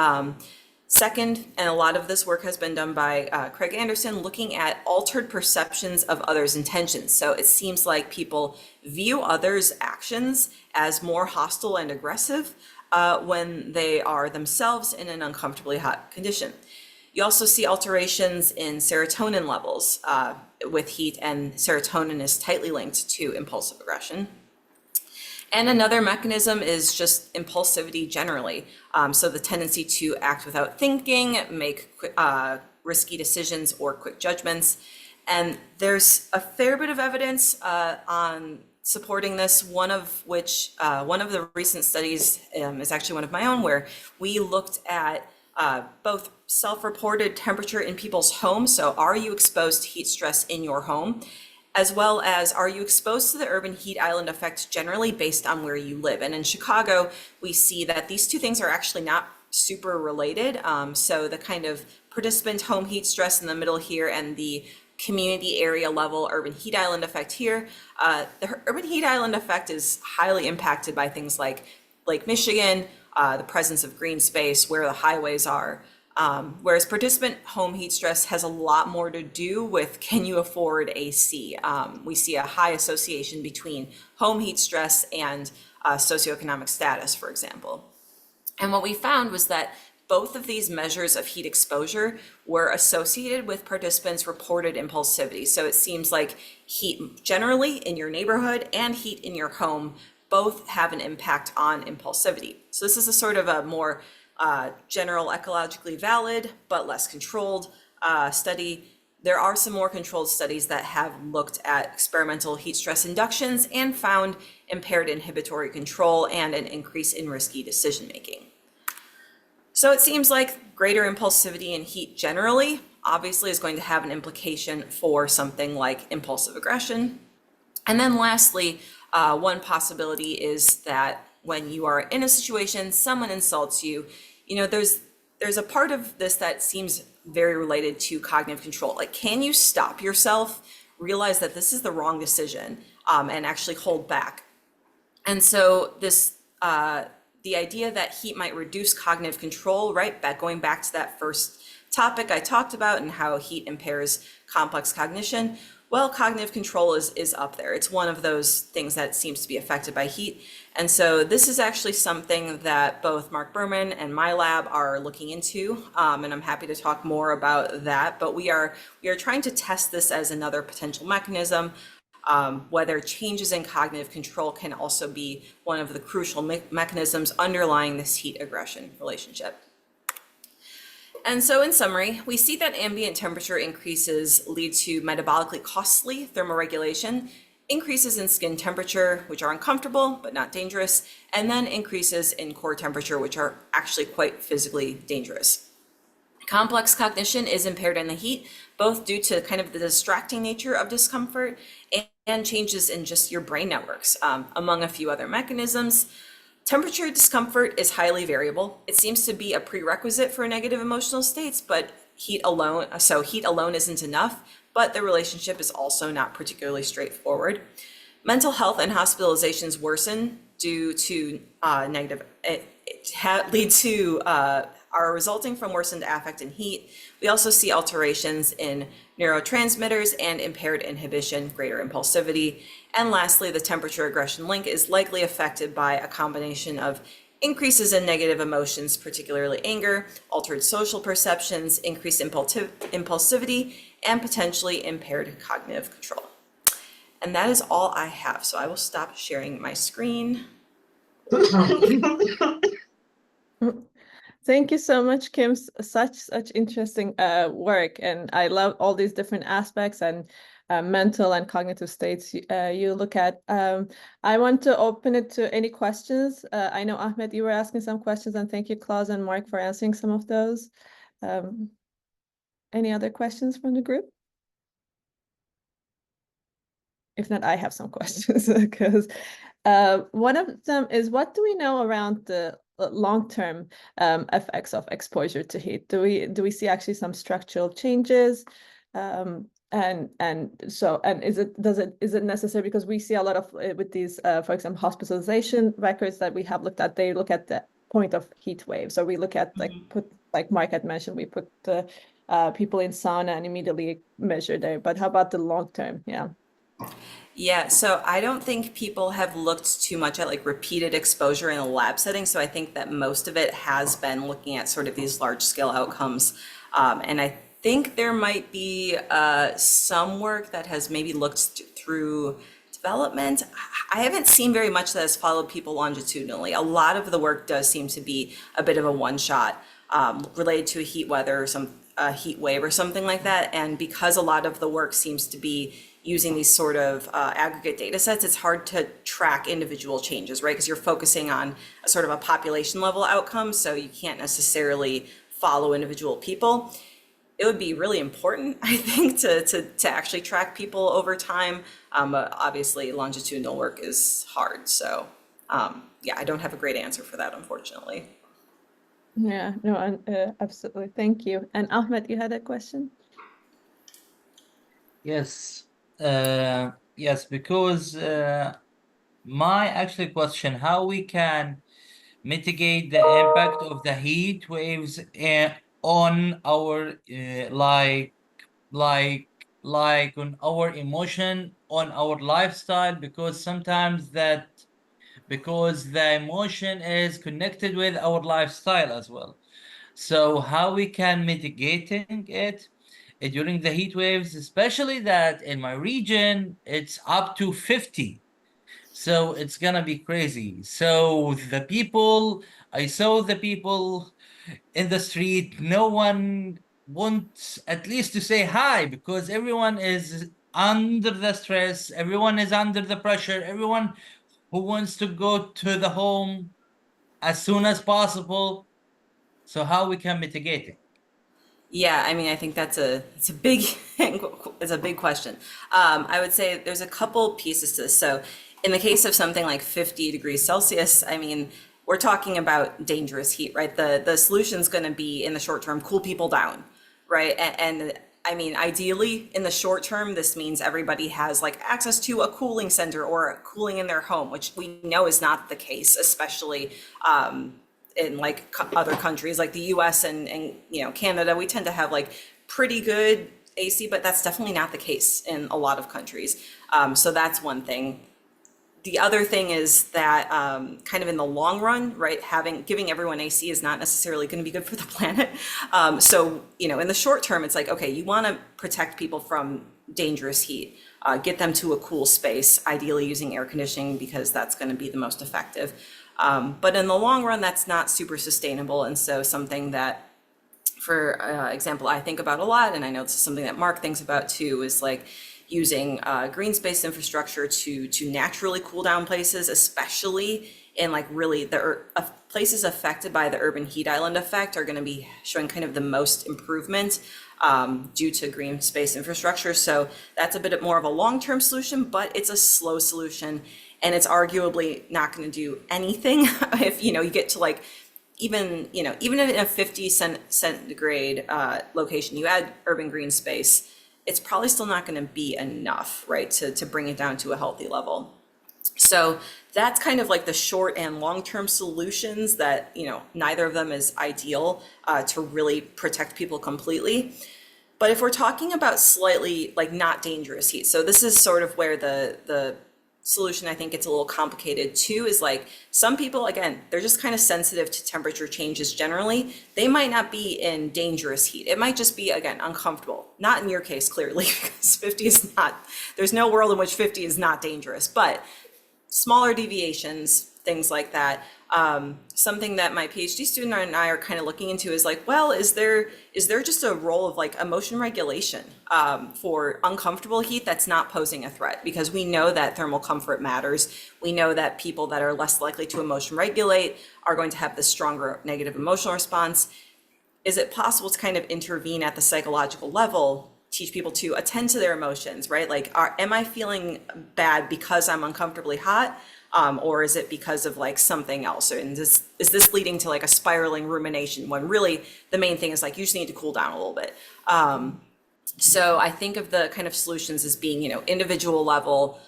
Second, and a lot of this work has been done by Craig Anderson, looking at altered perceptions of others' intentions. So it seems like people view others' actions as more hostile and aggressive when they are themselves in an uncomfortably hot condition. You also see alterations in serotonin levels with heat, and serotonin is tightly linked to impulsive aggression. And another mechanism is just impulsivity generally. So the tendency to act without thinking, make risky decisions or quick judgments. And there's a fair bit of evidence on supporting this, one of the recent studies is actually one of my own, where we looked at both self-reported temperature in people's homes. So are you exposed to heat stress in your home? As well as, are you exposed to the urban heat island effect generally based on where you live? And in Chicago, we see that these two things are actually not super related. So the kind of participant home heat stress in the middle here and the community area level urban heat island effect here, the urban heat island effect is highly impacted by things like Lake Michigan, the presence of green space, where the highways are. Whereas participant home heat stress has a lot more to do with, can you afford AC? We see a high association between home heat stress and socioeconomic status, for example. And what we found was that both of these measures of heat exposure were associated with participants' reported impulsivity. So it seems like heat generally in your neighborhood and heat in your home both have an impact on impulsivity. So this is a sort of a more general, ecologically valid, but less controlled study. There are some more controlled studies that have looked at experimental heat stress inductions and found impaired inhibitory control and an increase in risky decision-making. So it seems like greater impulsivity in heat generally obviously is going to have an implication for something like impulsive aggression. And then lastly, one possibility is that when you are in a situation, someone insults you, there's a part of this that seems very related to cognitive control. Like, can you stop yourself, realize that this is the wrong decision, and actually hold back? And so this, the idea that heat might reduce cognitive control, right? Going back to that first topic I talked about and how heat impairs complex cognition. Well, cognitive control is up there. It's one of those things that seems to be affected by heat. And so this is actually something that both Mark Berman and my lab are looking into, and I'm happy to talk more about that. But we are trying to test this as another potential mechanism, whether changes in cognitive control can also be one of the crucial mechanisms underlying this heat aggression relationship. And so in summary, we see that ambient temperature increases lead to metabolically costly thermoregulation, increases in skin temperature, which are uncomfortable but not dangerous, and then increases in core temperature, which are actually quite physically dangerous. Complex cognition is impaired in the heat, both due to kind of the distracting nature of discomfort and changes in just your brain networks, among a few other mechanisms. Temperature discomfort is highly variable. It seems to be a prerequisite for negative emotional states, but heat alone isn't enough, but the relationship is also not particularly straightforward. Mental health and hospitalizations worsen due to are resulting from worsened affect and heat. We also see alterations in neurotransmitters and impaired inhibition, greater impulsivity. And lastly, the temperature aggression link is likely affected by a combination of increases in negative emotions, particularly anger, altered social perceptions, increased impulsivity, and potentially impaired cognitive control. And that is all I have. So I will stop sharing my screen. Thank you so much, Kim. Such interesting work, and I love all these different aspects and mental and cognitive states you look at. I want to open it to any questions. I know, Ahmed, you were asking some questions, and thank you, Klaus and Mark, for answering some of those. Any other questions from the group? If not, I have some questions, because one of them is, what do we know around the long-term effects of exposure to heat? Do we see actually some structural changes? And is it necessary, because we see a lot of with these for example hospitalization records that we have looked at, they look at the point of heat wave, so we look at like like Mark had mentioned, we put the people in sauna and immediately measure there. But how about the long term? Yeah. Yeah, so I don't think people have looked too much at like repeated exposure in a lab setting. So I think that most of it has been looking at sort of these large scale outcomes. And I think there might be some work that has maybe looked through development. I haven't seen very much that has followed people longitudinally. A lot of the work does seem to be a bit of a one shot related to a heat weather or some heat wave or something like that. And because a lot of the work seems to be using these sort of aggregate data sets, it's hard to track individual changes, right? Because you're focusing on a sort of a population level outcome, so you can't necessarily follow individual people. It would be really important, I think, to actually track people over time. But obviously, longitudinal work is hard. So yeah, I don't have a great answer for that, unfortunately. Yeah, no, absolutely. Thank you. And Ahmed, you had a question? Yes. Yes, because my actually question, how we can mitigate the impact of the heat waves on our like on our emotion, on our lifestyle, because sometimes because the emotion is connected with our lifestyle as well. So how we can mitigating it during the heat waves, especially that in my region it's up to 50. So it's gonna be crazy. So I saw the people in the street, no one wants at least to say hi because everyone is under the stress, everyone is under the pressure, everyone who wants to go to the home as soon as possible. So how we can mitigate it? Yeah, I mean, I think it's a big it's a big question. I would say there's a couple pieces to this. So, in the case of something like 50 degrees Celsius, I mean, we're talking about dangerous heat, right? The solution's going to be in the short term, cool people down, right? And I mean, ideally, in the short term, this means everybody has like access to a cooling center or cooling in their home, which we know is not the case, especially in like other countries like the US and you know Canada. We tend to have like pretty good AC, but that's definitely not the case in a lot of countries. So that's one thing. The other thing is that kind of in the long run, right, giving everyone AC is not necessarily going to be good for the planet. So, you know, in the short term, it's like, okay, you want to protect people from dangerous heat, get them to a cool space, ideally using air conditioning because that's going to be the most effective. But in the long run, that's not super sustainable. And so something that, for example, I think about a lot, and I know this is something that Mark thinks about too, is like using green space infrastructure to naturally cool down places, especially in like really the places affected by the urban heat island effect are going to be showing kind of the most improvement due to green space infrastructure. So that's a bit more of a long-term solution, but it's a slow solution, and it's arguably not going to do anything if you get to like even in a 50 centigrade location, you add urban green space, it's probably still not going to be enough, right, to bring it down to a healthy level. So that's kind of like the short and long-term solutions that, neither of them is ideal to really protect people completely. But if we're talking about slightly like not dangerous heat, so this is sort of where the solution I think gets a little complicated too, is like some people, again, they're just kind of sensitive to temperature changes generally. They might not be in dangerous heat. It might just be, again, uncomfortable. Not in your case, clearly, because 50 is not, there's no world in which 50 is not dangerous, but smaller deviations, things like that. Something that my PhD student and I are kind of looking into is like, well, is there just a role of like emotion regulation for uncomfortable heat that's not posing a threat? Because we know that thermal comfort matters. We know that people that are less likely to emotion regulate are going to have the stronger negative emotional response. Is it possible to kind of intervene at the psychological level, teach people to attend to their emotions, right? Like, am I feeling bad because I'm uncomfortably hot? Or is it because of like something else? And is this leading to like a spiraling rumination when really the main thing is like you just need to cool down a little bit? So I think of the kind of solutions as being, individual level,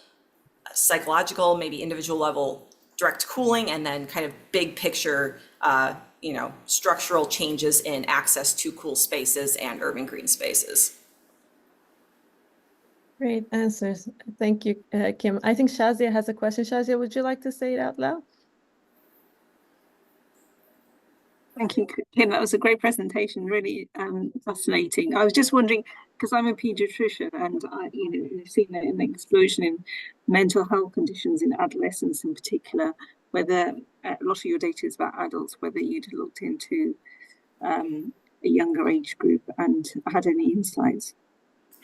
psychological, maybe individual level direct cooling, and then kind of big picture structural changes in access to cool spaces and urban green spaces. Great answers. Thank you, Kim. I think Shazia has a question. Shazia, would you like to say it out loud? Thank you, Kim. That was a great presentation, really fascinating. I was just wondering, because I'm a pediatrician, and we've seen an explosion in mental health conditions in adolescents in particular, whether a lot of your data is about adults, whether you'd looked into a younger age group and had any insights.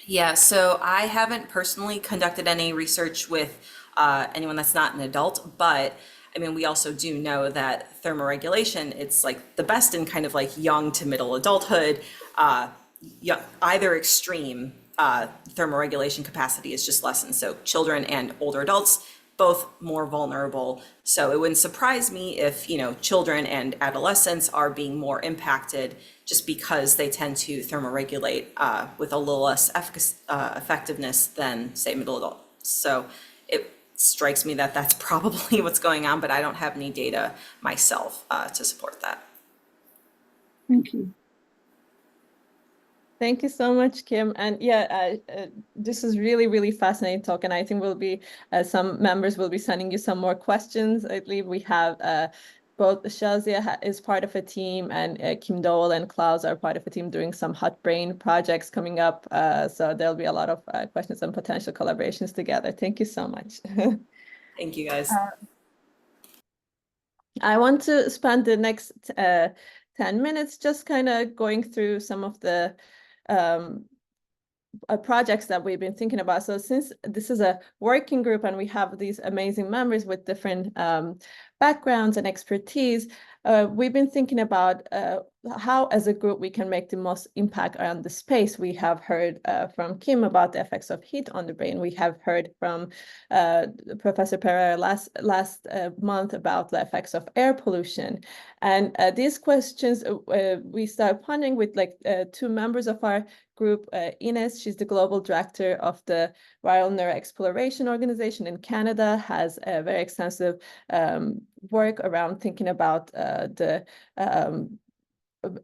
Yeah, so I haven't personally conducted any research with anyone that's not an adult, but I mean, we also do know that thermoregulation, it's like the best in kind of like young to middle adulthood. Either extreme thermoregulation capacity is just lessened. So children and older adults, both more vulnerable. So it wouldn't surprise me if, children and adolescents are being more impacted just because they tend to thermoregulate with a little less effectiveness than, say, middle adults. So it strikes me that that's probably what's going on, but I don't have any data myself to support that. Thank you. Thank you so much, Kim. And yeah, this is really, really fascinating talk. And I think some members will be sending you some more questions. I believe we have both Shazia is part of a team, and Kim Dole and Klaus are part of a team doing some hot brain projects coming up. So there'll be a lot of questions and potential collaborations together. Thank you so much. Thank you, guys. I want to spend the next 10 minutes just kind of going through some of the projects that we've been thinking about. So since this is a working group and we have these amazing members with different backgrounds and expertise, we've been thinking about how as a group we can make the most impact around the space. We have heard from Kim about the effects of heat on the brain. We have heard from Professor Pereira last month about the effects of air pollution. And these questions we started pondering with two members of our group. Ines, she's the global director of the Viral Neuroexploration Organization in Canada, has a very extensive work around thinking about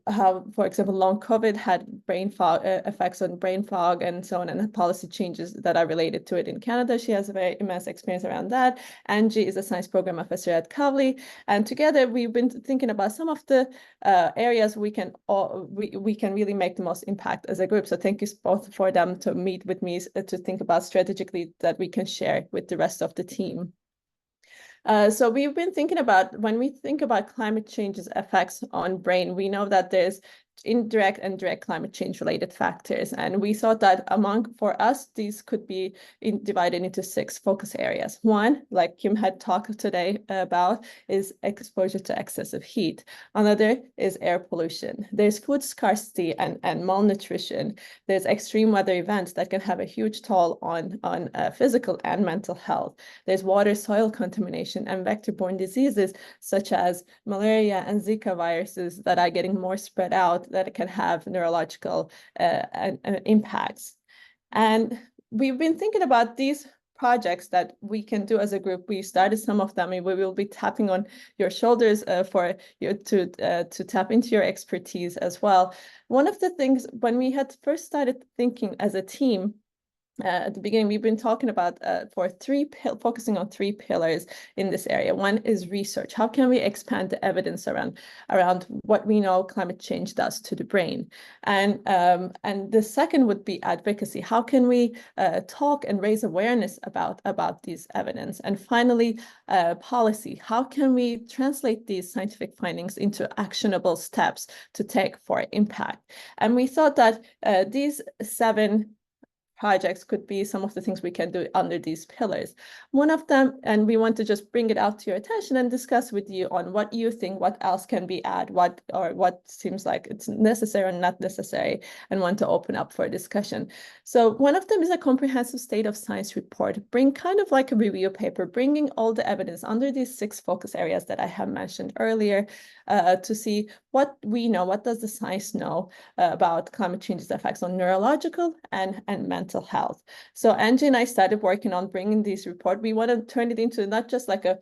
how, for example, long COVID had brain fog effects on brain fog and so on, and policy changes that are related to it in Canada. She has a very immense experience around that. Angie is a science program officer at Kavli, and together we've been thinking about some of the areas we can really make the most impact as a group. So thank you both for them to meet with me to think about strategically that we can share with the rest of the team. So we've been thinking about, when we think about climate change's effects on brain, we know that there's indirect and direct climate change related factors. And we thought that for us, these could be divided into 6 focus areas. One, like Kim had talked today about, is exposure to excessive heat. Another is air pollution. There's food scarcity and malnutrition. There's extreme weather events that can have a huge toll on physical and mental health. There's water soil contamination and vector-borne diseases such as malaria and Zika viruses that are getting more spread out, that can have neurological impacts. And we've been thinking about these projects that we can do as a group. We started some of them, and we will be tapping on your shoulders for you to tap into your expertise as well. One of the things, when we had first started thinking as a team, at the beginning, we've been talking about focusing on 3 pillars in this area. One is research. How can we expand the evidence around what we know climate change does to the brain? And the second would be advocacy. How can we talk and raise awareness about these evidence? And finally, policy. How can we translate these scientific findings into actionable steps to take for impact? And we thought that these 7 projects could be some of the things we can do under these pillars. One of them, and we want to just bring it out to your attention and discuss with you on what you think, what else can be added, what seems like it's necessary or not necessary, and want to open up for a discussion. So one of them is a comprehensive state of science report, bring kind of like a review paper, bringing all the evidence under these 6 focus areas that I have mentioned earlier, to see what we know, what does the science know about climate change's effects on neurological and mental health. So Angie and I started working on bringing this report. We want to turn it into not just like a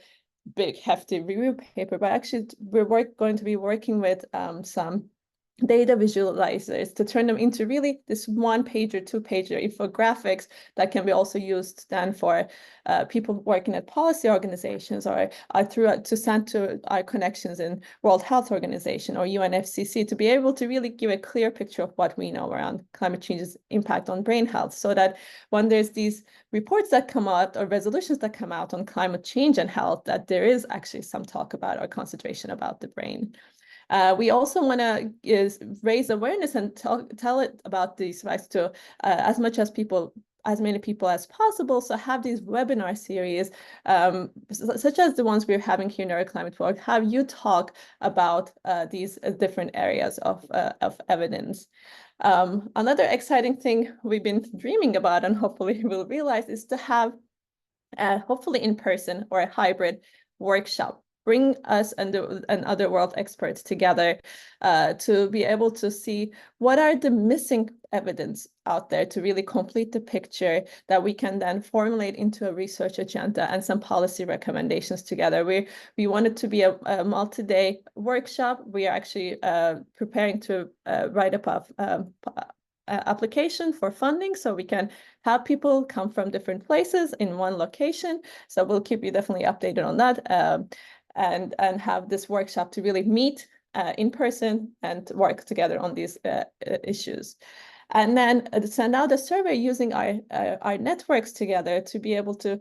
big, hefty review paper, but actually we're going to be working with some data visualizers to turn them into really this 1-pager, 2-pager infographics that can be also used then for people working at policy organizations or to send to our connections in World Health Organization or UNFCCC to be able to really give a clear picture of what we know around climate change's impact on brain health, so that when there's these reports that come out or resolutions that come out on climate change and health, that there is actually some talk about or concentration about the brain. We also want to raise awareness and tell it about these effects to as many people as possible. So have these webinar series, such as the ones we're having here in Neuro Climate Work, have you talk about these different areas of evidence. Another exciting thing we've been dreaming about and hopefully we'll realize is to have hopefully in person or a hybrid workshop. Bring us and other world experts together to be able to see what are the missing evidence out there to really complete the picture that we can then formulate into a research agenda and some policy recommendations together. We want it to be a multi-day workshop. We are actually preparing to write up application for funding so we can have people come from different places in one location. So we'll keep you definitely updated on that. And have this workshop to really meet in person and work together on these issues. And then send out a survey using our networks together to be able to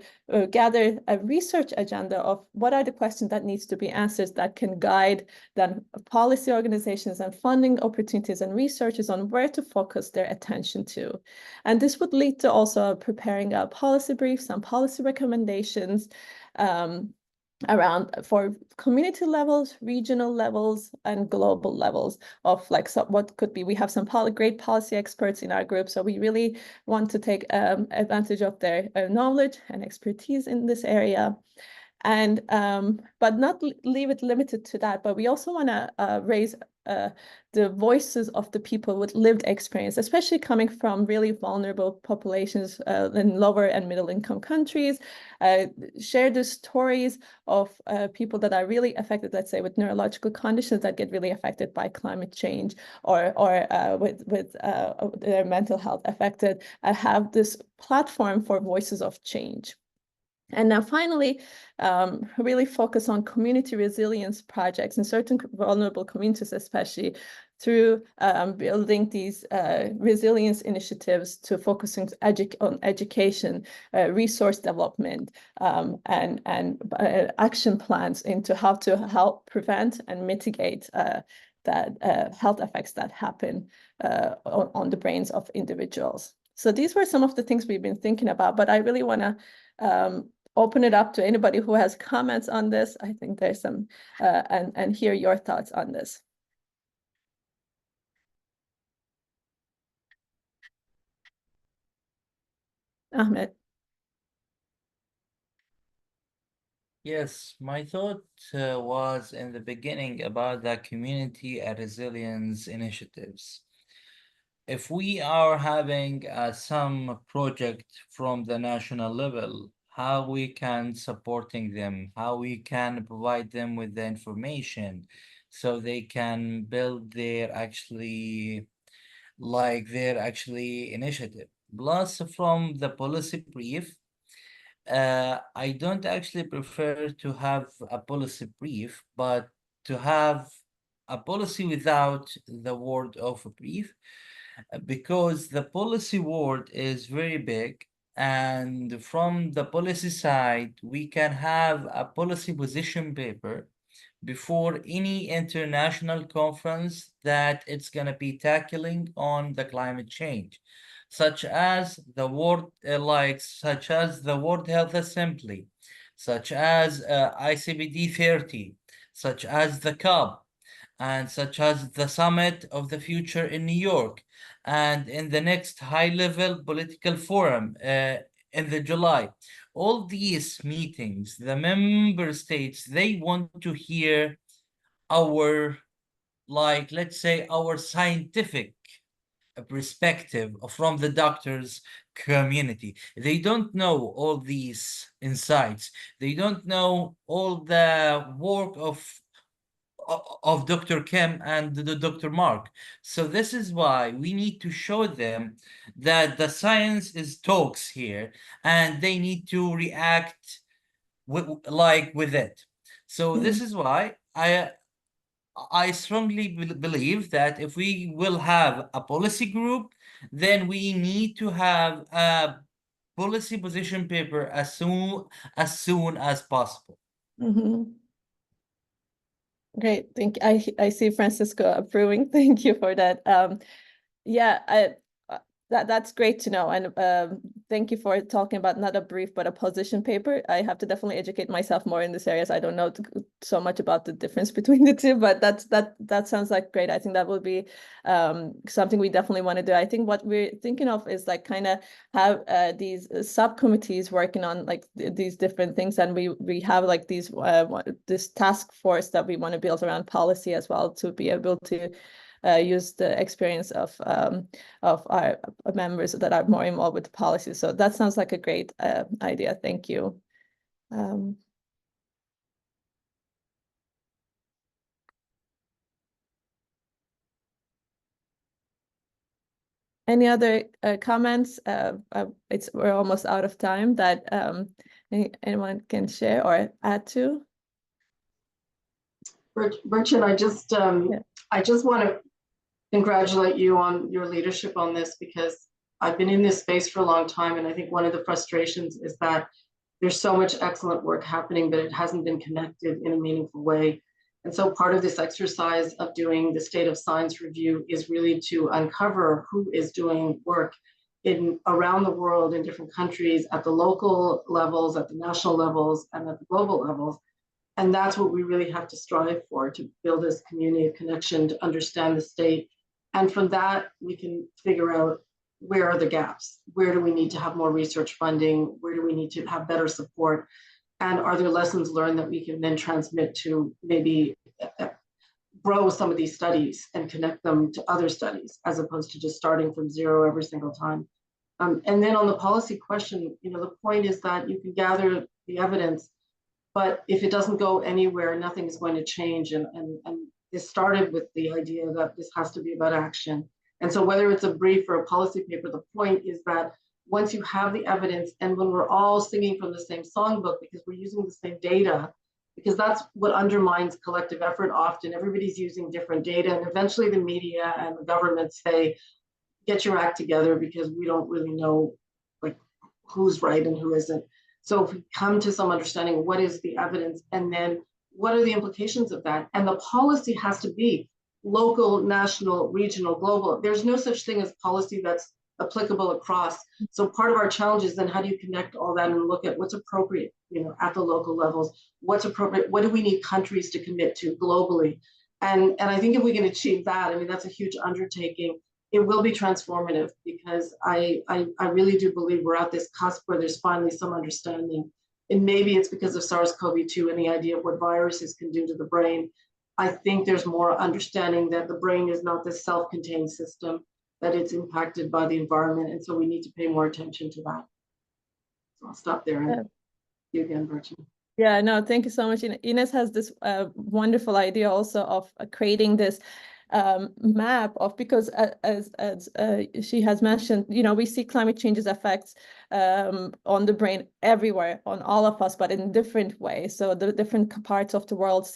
gather a research agenda of what are the questions that needs to be answered that can guide then policy organizations and funding opportunities and researchers on where to focus their attention to. And this would lead to also preparing a policy brief, some policy recommendations, around for community levels, regional levels, and global levels of what could be. We have some great policy experts in our group, so we really want to take advantage of their knowledge and expertise in this area. And but not leave it limited to that, but we also want to raise the voices of the people with lived experience, especially coming from really vulnerable populations in lower and middle income countries. Share the stories of people that are really affected, let's say with neurological conditions that get really affected by climate change, or with their mental health affected, and have this platform for voices of change. And now finally, really focus on community resilience projects in certain vulnerable communities, especially through building these resilience initiatives to focus on education, resource development, and action plans into how to help prevent and mitigate that health effects that happen on the brains of individuals. So these were some of the things we've been thinking about, but I really want to open it up to anybody who has comments on this. I think there's some, and hear your thoughts on this. Ahmed. Yes, my thought was in the beginning about the community resilience initiatives. If we are having some project from the national level, how we can supporting them, how we can provide them with the information so they can build their actually initiative. Plus from the policy brief, I don't actually prefer to have a policy brief, but to have a policy without the word of a brief, because the policy word is very big. And from the policy side, we can have a policy position paper before any international conference that it's going to be tackling on the climate change, such as the World Health Assembly, such as ICPD 30, such as the COP, and such as the Summit of the Future in New York, and in the next high-level political forum in the July. All these meetings, the member states, they want to hear our, let's say, our scientific perspective from the doctors community. They don't know all these insights. They don't know all the work of Dr. Kim and the Dr. Mark. So this is why we need to show them that the science is talks here, and they need to react with it. So this is why I strongly believe that if we will have a policy group, then we need to have a policy position paper as soon as possible. Great, thank you. I see Francisco approving. Thank you for that. Yeah, that's great to know, and thank you for talking about not a brief but a position paper. I have to definitely educate myself more in this area, so I don't know so much about the difference between the two, but that sounds like great. I think that will be something we definitely want to do. I think what we're thinking of is like kind of have these subcommittees working on like these different things, and we have like these this task force that we want to build around policy as well, to be able to use the experience of our members that are more involved with the policy. So that sounds like a great idea. Thank you. Any other comments? We're almost out of time that anyone can share or add to? Bertrand, I just want to congratulate you on your leadership on this, because I've been in this space for a long time, and I think one of the frustrations is that there's so much excellent work happening, but it hasn't been connected in a meaningful way. And so part of this exercise of doing the state of science review is really to uncover who is doing work around the world in different countries, at the local levels, at the national levels, and at the global levels. And that's what we really have to strive for, to build this community of connection, to understand the state. And from that, we can figure out where are the gaps? Where do we need to have more research funding? Where do we need to have better support? And are there lessons learned that we can then transmit to maybe grow some of these studies and connect them to other studies, as opposed to just starting from zero every single time? And then on the policy question, the point is that you can gather the evidence, but if it doesn't go anywhere, nothing is going to change. And this started with the idea that this has to be about action. And so whether it's a brief or a policy paper, the point is that once you have the evidence, and when we're all singing from the same songbook because we're using the same data, because that's what undermines collective effort often. Everybody's using different data, and eventually the media and the government say, get your act together, because we don't really know like who's right and who isn't. So if we come to some understanding of what is the evidence, and then what are the implications of that? And the policy has to be local, national, regional, global. There's no such thing as policy that's applicable across. So part of our challenge is then how do you connect all that and look at what's appropriate, at the local levels, what's appropriate, what do we need countries to commit to globally? And I think if we can achieve that, that's a huge undertaking. It will be transformative, because I really do believe we're at this cusp where there's finally some understanding. And maybe it's because of SARS-CoV-2 and the idea of what viruses can do to the brain. I think there's more understanding that the brain is not this self-contained system, that it's impacted by the environment. And so we need to pay more attention to that. So I'll stop there. And thank you again, Bertrand. Yeah, no, thank you so much. Ines has this wonderful idea also of creating this map of, because as she has mentioned, we see climate change's effects on the brain everywhere, on all of us, but in different ways. So the different parts of the world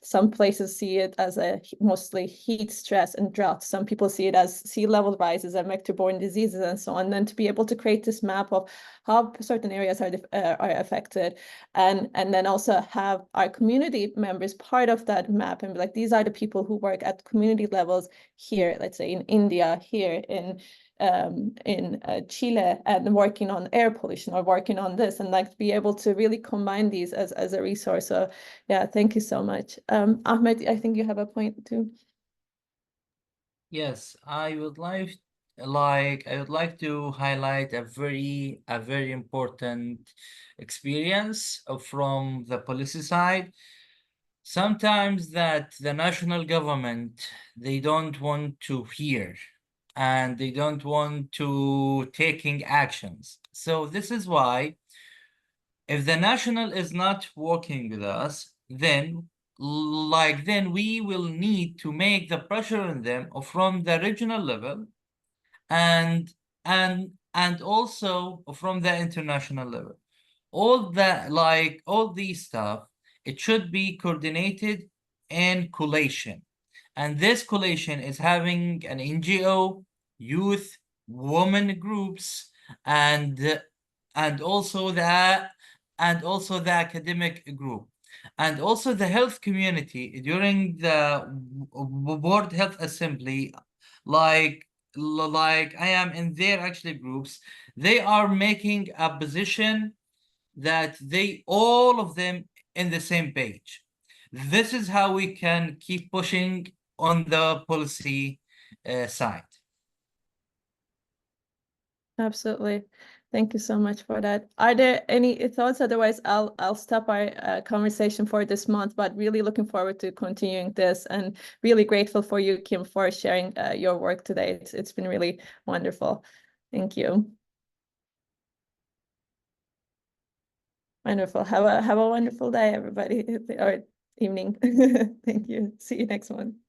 some places see it as a mostly heat stress and drought. Some people see it as sea level rises and vector-borne diseases and so on. And then to be able to create this map of how certain areas are affected, and then also have our community members part of that map, and be like, these are the people who work at community levels here, let's say in India, here in Chile, and working on air pollution or working on this, and like be able to really combine these as a resource. So yeah, thank you so much. Ahmed, I think you have a point too. Yes, I would like to highlight a very important experience from the policy side. Sometimes that the national government, they don't want to hear and they don't want to taking actions. So this is why if the national is not working with us, then we will need to make the pressure on them from the regional level and also from the international level. All that, all these stuff, it should be coordinated in collation. And this collation is having an NGO, youth, women groups, and and also the academic group, and also the health community during the World Health Assembly, like I am in their actually groups. They are making a position that they all of them in the same page. This is how we can keep pushing on the policy side. Absolutely. Thank you so much for that. Are there any thoughts? Otherwise, I'll stop our conversation for this month, but really looking forward to continuing this, and really grateful for you, Kim, for sharing your work today. It's been really wonderful. Thank you. Wonderful. Have a wonderful day, everybody, or evening. Thank you. See you next one.